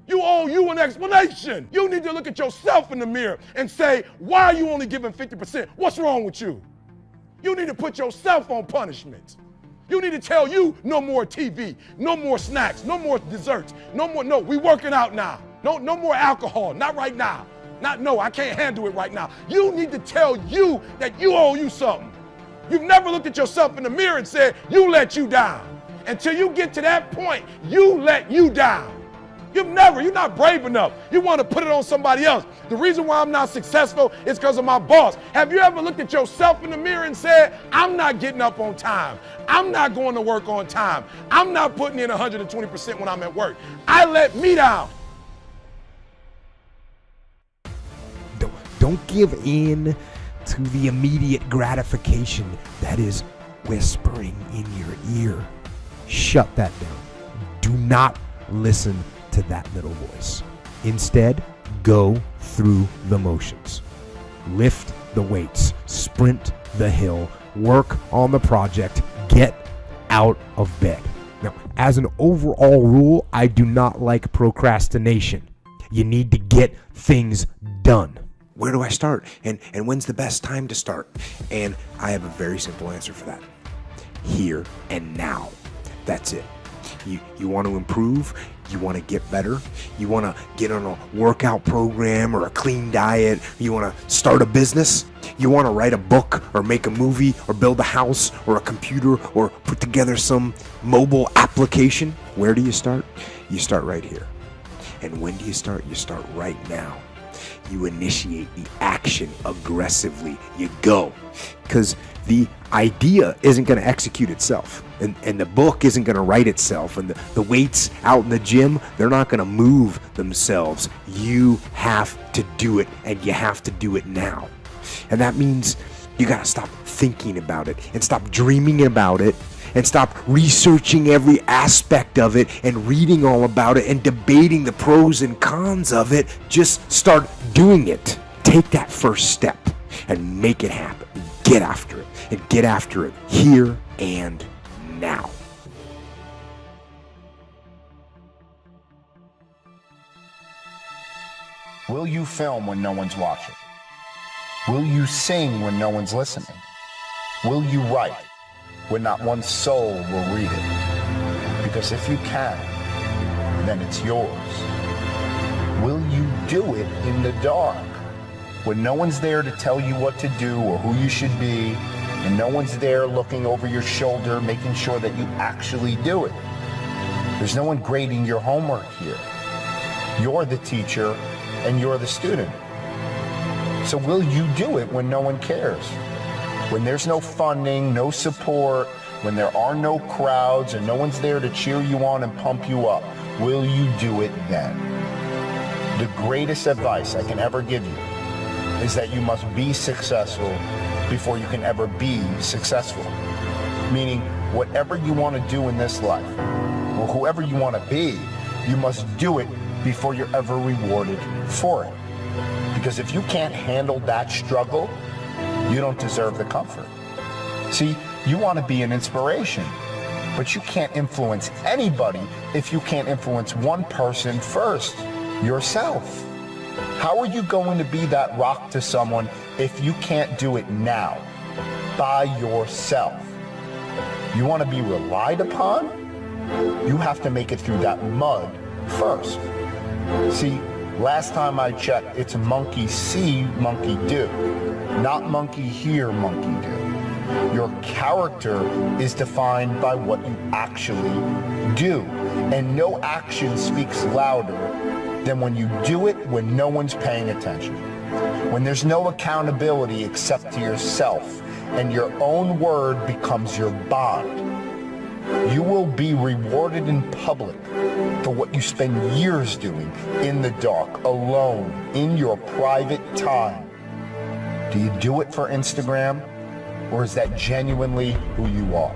You owe you an explanation. You need to look at yourself in the mirror and say, why are you only giving 50%? What's wrong with you? You need to put yourself on punishment. You need to tell you no more TV, no more snacks, no more desserts, no, we working out now. No more alcohol, not right now. I can't handle it right now. You need to tell you that you owe you something. You've never looked at yourself in the mirror and said, you let you down. Until you get to that point, you let you down. You're not brave enough. You want to put it on somebody else. The reason why I'm not successful is because of my boss. Have you ever looked at yourself in the mirror and said, I'm not getting up on time. I'm not going to work on time. I'm not putting in 120% when I'm at work. I let me down. Don't give in to the immediate gratification that is whispering in your ear. Shut that down. Do not listen to that little voice. Instead, go through the motions. Lift the weights, sprint the hill, work on the project, get out of bed. Now, as an overall rule, I do not like procrastination. You need to get things done. Where do I start? And when's the best time to start? And I have a very simple answer for that. Here and now. That's it. You want to improve? You want to get better? You want to get on a workout program or a clean diet? You want to start a business? You want to write a book or make a movie or build a house or a computer or put together some mobile application? Where do you start? You start right here. And when do you start? You start right now. You initiate the action aggressively. You go. Because the idea isn't going to execute itself. And the book isn't going to write itself. And the weights out in the gym, they're not going to move themselves. You have to do it, and you have to do it now. And that means you got to stop thinking about it and stop dreaming about it and stop researching every aspect of it and reading all about it and debating the pros and cons of it. Just start doing it. Take that first step and make it happen. Get after it, and get after it here and now. Will you film when no one's watching? Will you sing when no one's listening? Will you write when not one soul will read it? Because if you can, then it's yours. Will you do it in the dark when no one's there to tell you what to do or who you should be, and no one's there looking over your shoulder, making sure that you actually do it? There's no one grading your homework here. You're the teacher and you're the student. So will you do it when no one cares? When there's no funding, no support, when there are no crowds and no one's there to cheer you on and pump you up, will you do it then? The greatest advice I can ever give you is that you must be successful before you can ever be successful. Meaning, whatever you want to do in this life, or whoever you want to be, you must do it before you're ever rewarded for it. Because if you can't handle that struggle, you don't deserve the comfort. See, you want to be an inspiration, but you can't influence anybody if you can't influence one person first, yourself. How are you going to be that rock to someone if you can't do it now, by yourself? You want to be relied upon? You have to make it through that mud first. See, last time I checked, it's monkey see, monkey do, not monkey hear, monkey do. Your character is defined by what you actually do, and no action speaks louder than when you do it when no one's paying attention, when there's no accountability except to yourself, and your own word becomes your bond. You will be rewarded in public for what you spend years doing in the dark, alone, in your private time. Do you do it for Instagram, or is that genuinely who you are?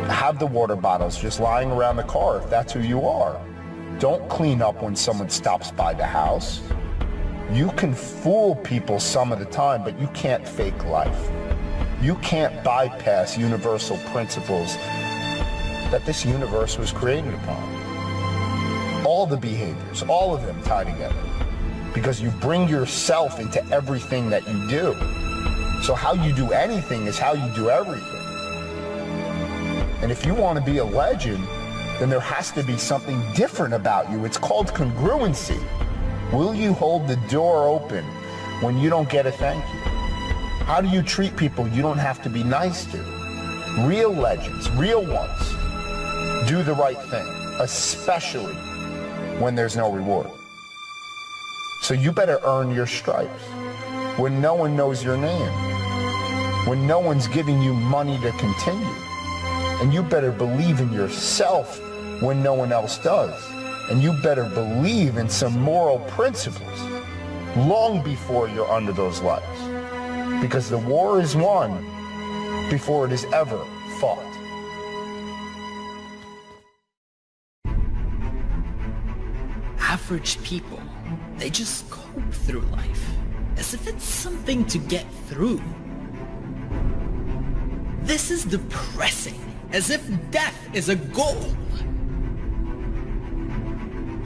Have the water bottles just lying around the car if that's who you are. Don't clean up when someone stops by the house. You can fool people some of the time, but you can't fake life. You can't bypass universal principles that this universe was created upon. All the behaviors, all of them tie together. Because you bring yourself into everything that you do. So how you do anything is how you do everything. And if you want to be a legend, then there has to be something different about you. It's called congruency. Will you hold the door open when you don't get a thank you? How do you treat people you don't have to be nice to? Real legends, real ones, do the right thing, especially when there's no reward. So you better earn your stripes when no one knows your name, when no one's giving you money to continue. And you better believe in yourself when no one else does. And you better believe in some moral principles long before you're under those lights. Because the war is won before it is ever fought. Average people, they just cope through life as if it's something to get through. This is depressing, as if death is a goal.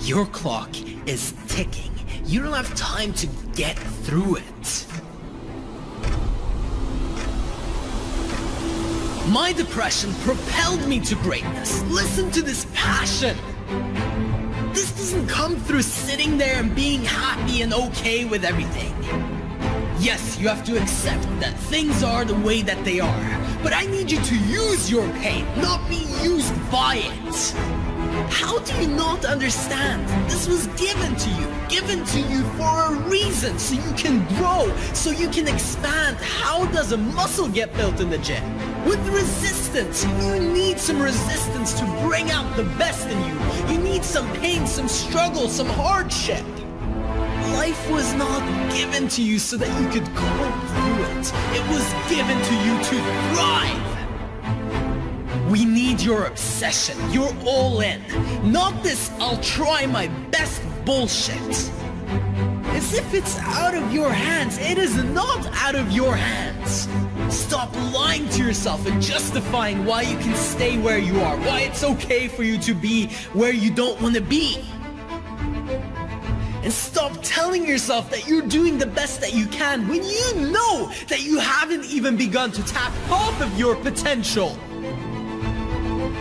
Your clock is ticking. You don't have time to get through it. My depression propelled me to greatness. Listen to this passion. This doesn't come through sitting there and being happy and okay with everything. Yes, you have to accept that things are the way that they are, but I need you to use your pain, not be used by it. How do you not understand? This was given to you for a reason, so you can grow, so you can expand. How does a muscle get built in the gym? With resistance. You need some resistance to bring out the best in you. You need some pain, some struggle, some hardship. Life was not given to you so that you could cope through it. It was given to you to thrive. We need your obsession, your all in. Not this I'll try my best bullshit. As if it's out of your hands. It is not out of your hands. Stop lying to yourself and justifying why you can stay where you are, why it's okay for you to be where you don't want to be. And stop telling yourself that you're doing the best that you can when you know that you haven't even begun to tap half of your potential.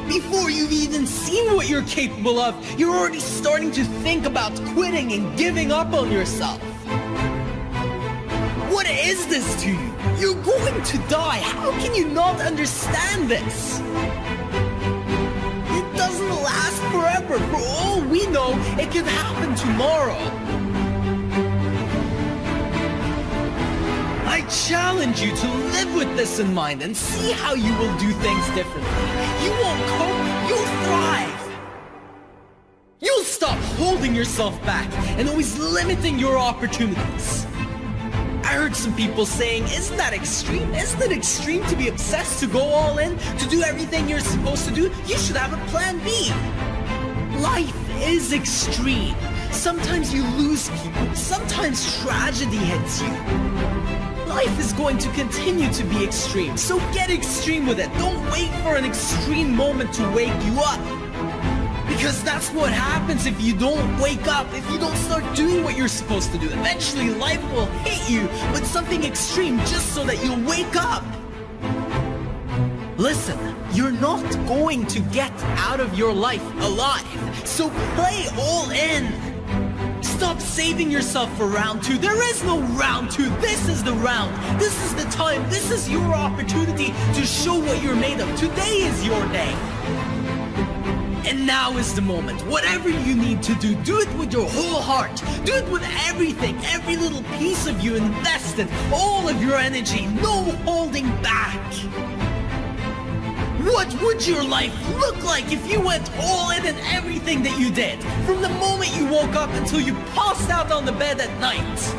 Before you've even seen what you're capable of, you're already starting to think about quitting and giving up on yourself. What is this to you? You're going to die. How can you not understand this? It doesn't last forever. For all we know, it could happen tomorrow. I challenge you to live with this in mind and see how you will do things differently. You won't cope, you'll thrive. You'll stop holding yourself back and always limiting your opportunities. I heard some people saying, isn't that extreme? Isn't it extreme to be obsessed, to go all in, to do everything you're supposed to do? You should have a plan B. Life is extreme. Sometimes you lose people. Sometimes tragedy hits you. Life is going to continue to be extreme, so get extreme with it. Don't wait for an extreme moment to wake you up. Because that's what happens if you don't wake up, if you don't start doing what you're supposed to do. Eventually, life will hit you with something extreme just so that you'll wake up. Listen, you're not going to get out of your life alive, so play all in. Stop saving yourself for round two. There is no round two. This is the round. This is the time. This is your opportunity to show what you're made of. Today is your day. And now is the moment. Whatever you need to do, do it with your whole heart. Do it with everything, every little piece of you. Invest in all of your energy. No holding back. What would your life look like if you went all in everything that you did? From the moment you woke up until you passed out on the bed at night.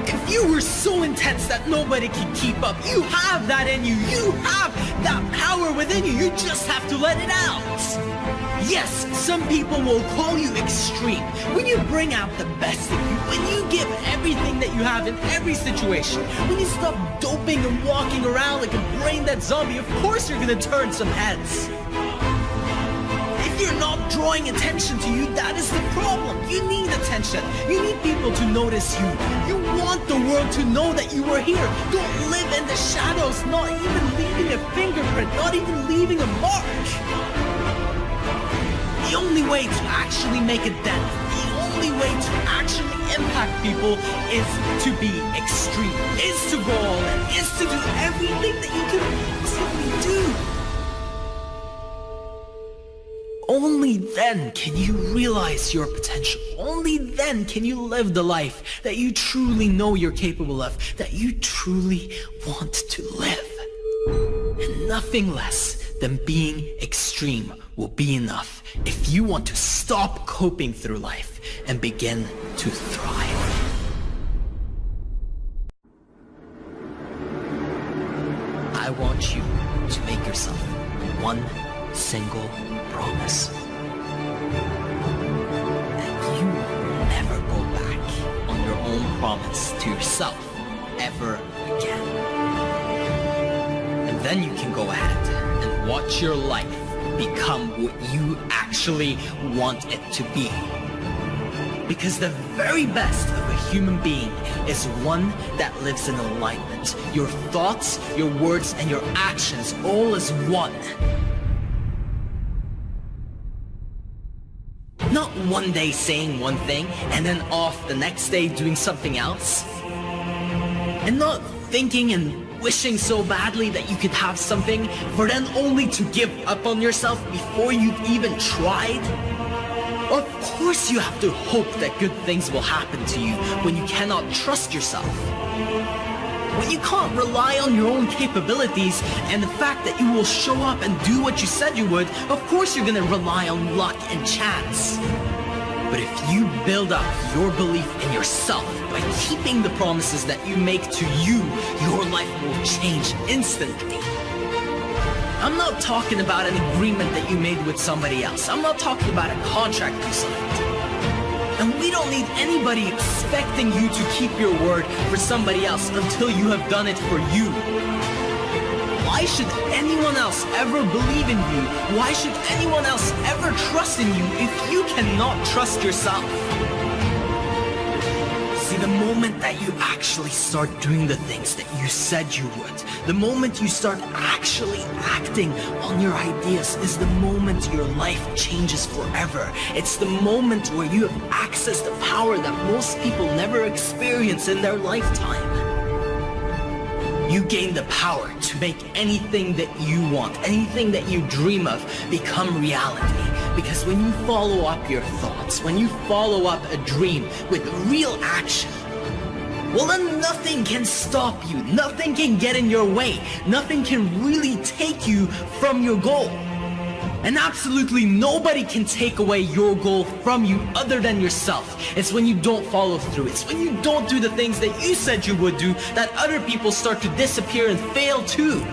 If you were so intense that nobody can keep up, you have that in you. You have that power within you. You just have to let it out. Yes, some people will call you extreme. When you bring out the best of you, when you give everything that you have in every situation, when you stop doping and walking around like a brain-dead zombie, of course you're gonna turn some heads. If you're not drawing attention to you, that is the problem. You need attention. You need people to notice you. You want the world to know that you are here. Don't live in the shadows, not even leaving a fingerprint, not even leaving a mark. The only way to actually make a dent, the only way to actually impact people is to be extreme, is to go all in, is to do everything that you can possibly do. Only then can you realize your potential. Only then can you live the life that you truly know you're capable of, that you truly want to live. And nothing less than being extreme will be enough if you want to stop coping through life and begin to thrive. I want you to make yourself one single promise that you will never go back on your own promise to yourself ever again. And then you can go ahead and watch your life become what you actually want it to be. Because the very best of a human being is one that lives in alignment. Your thoughts, your words, and your actions all as one. Not one day saying one thing and then off the next day doing something else. And not thinking and wishing so badly that you could have something for then only to give up on yourself before you've even tried. Of course you have to hope that good things will happen to you when you cannot trust yourself. When you can't rely on your own capabilities and the fact that you will show up and do what you said you would, of course you're gonna rely on luck and chance. But if you build up your belief in yourself by keeping the promises that you make to you, your life will change instantly. I'm not talking about an agreement that you made with somebody else. I'm not talking about a contract you signed. And we don't need anybody expecting you to keep your word for somebody else until you have done it for you. Why should anyone else ever believe in you? Why should anyone else ever trust in you if you cannot trust yourself? See, the moment that you actually start doing the things that you said you would, the moment you start actually acting on your ideas is the moment your life changes forever. It's the moment where you have accessed the power that most people never experience in their lifetime. You gain the power to make anything that you want, anything that you dream of, become reality. Because when you follow up your thoughts, when you follow up a dream with real action, well then nothing can stop you, nothing can get in your way, nothing can really take you from your goal. And absolutely nobody can take away your goal from you other than yourself. It's when you don't follow through, it's when you don't do the things that you said you would do that other people start to disappear and fail too.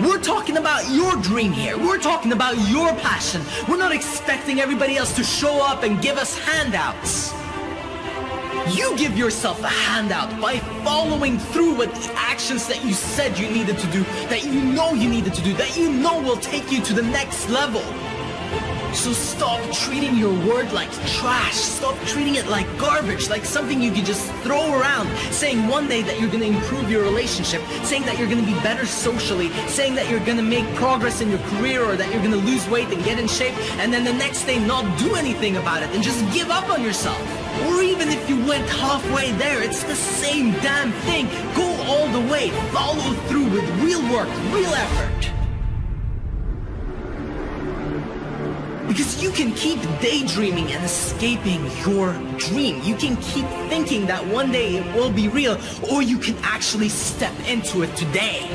We're talking about your dream here. We're talking about your passion. We're not expecting everybody else to show up and give us handouts. You give yourself a handout by following through with the actions that you said you needed to do, that you know you needed to do, that you know will take you to the next level. So stop treating your word like trash. Stop treating it like garbage, like something you can just throw around, saying one day that you're going to improve your relationship, saying that you're going to be better socially, saying that you're going to make progress in your career or that you're going to lose weight and get in shape, and then the next day not do anything about it and just give up on yourself. Or even if you went halfway there, it's the same damn thing. Go all the way. Follow through with real work, real effort. Because you can keep daydreaming and escaping your dream. You can keep thinking that one day it will be real, or you can actually step into it today.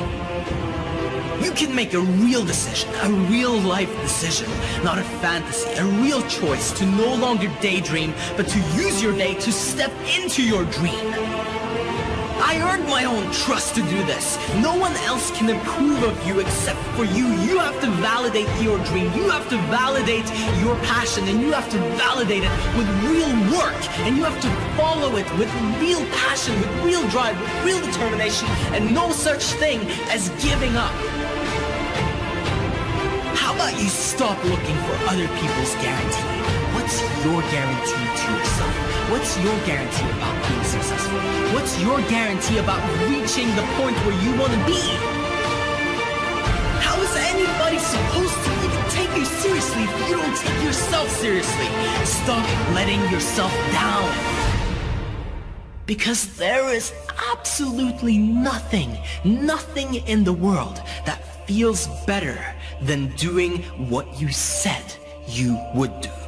You can make a real decision, a real life decision, not a fantasy, a real choice to no longer daydream, but to use your day to step into your dream. I earned my own trust to do this. No one else can approve of you except for you. You have to validate your dream. You have to validate your passion, and you have to validate it with real work. And you have to follow it with real passion, with real drive, with real determination, and no such thing as giving up. How about is stop looking for other people's guarantee. What's your guarantee to yourself? What's your guarantee about being successful? What's your guarantee about reaching the point where you want to be? How is anybody supposed to even take you seriously if you don't take yourself seriously? Stop letting yourself down. Because there is absolutely nothing in the world that feels better than doing what you said you would do.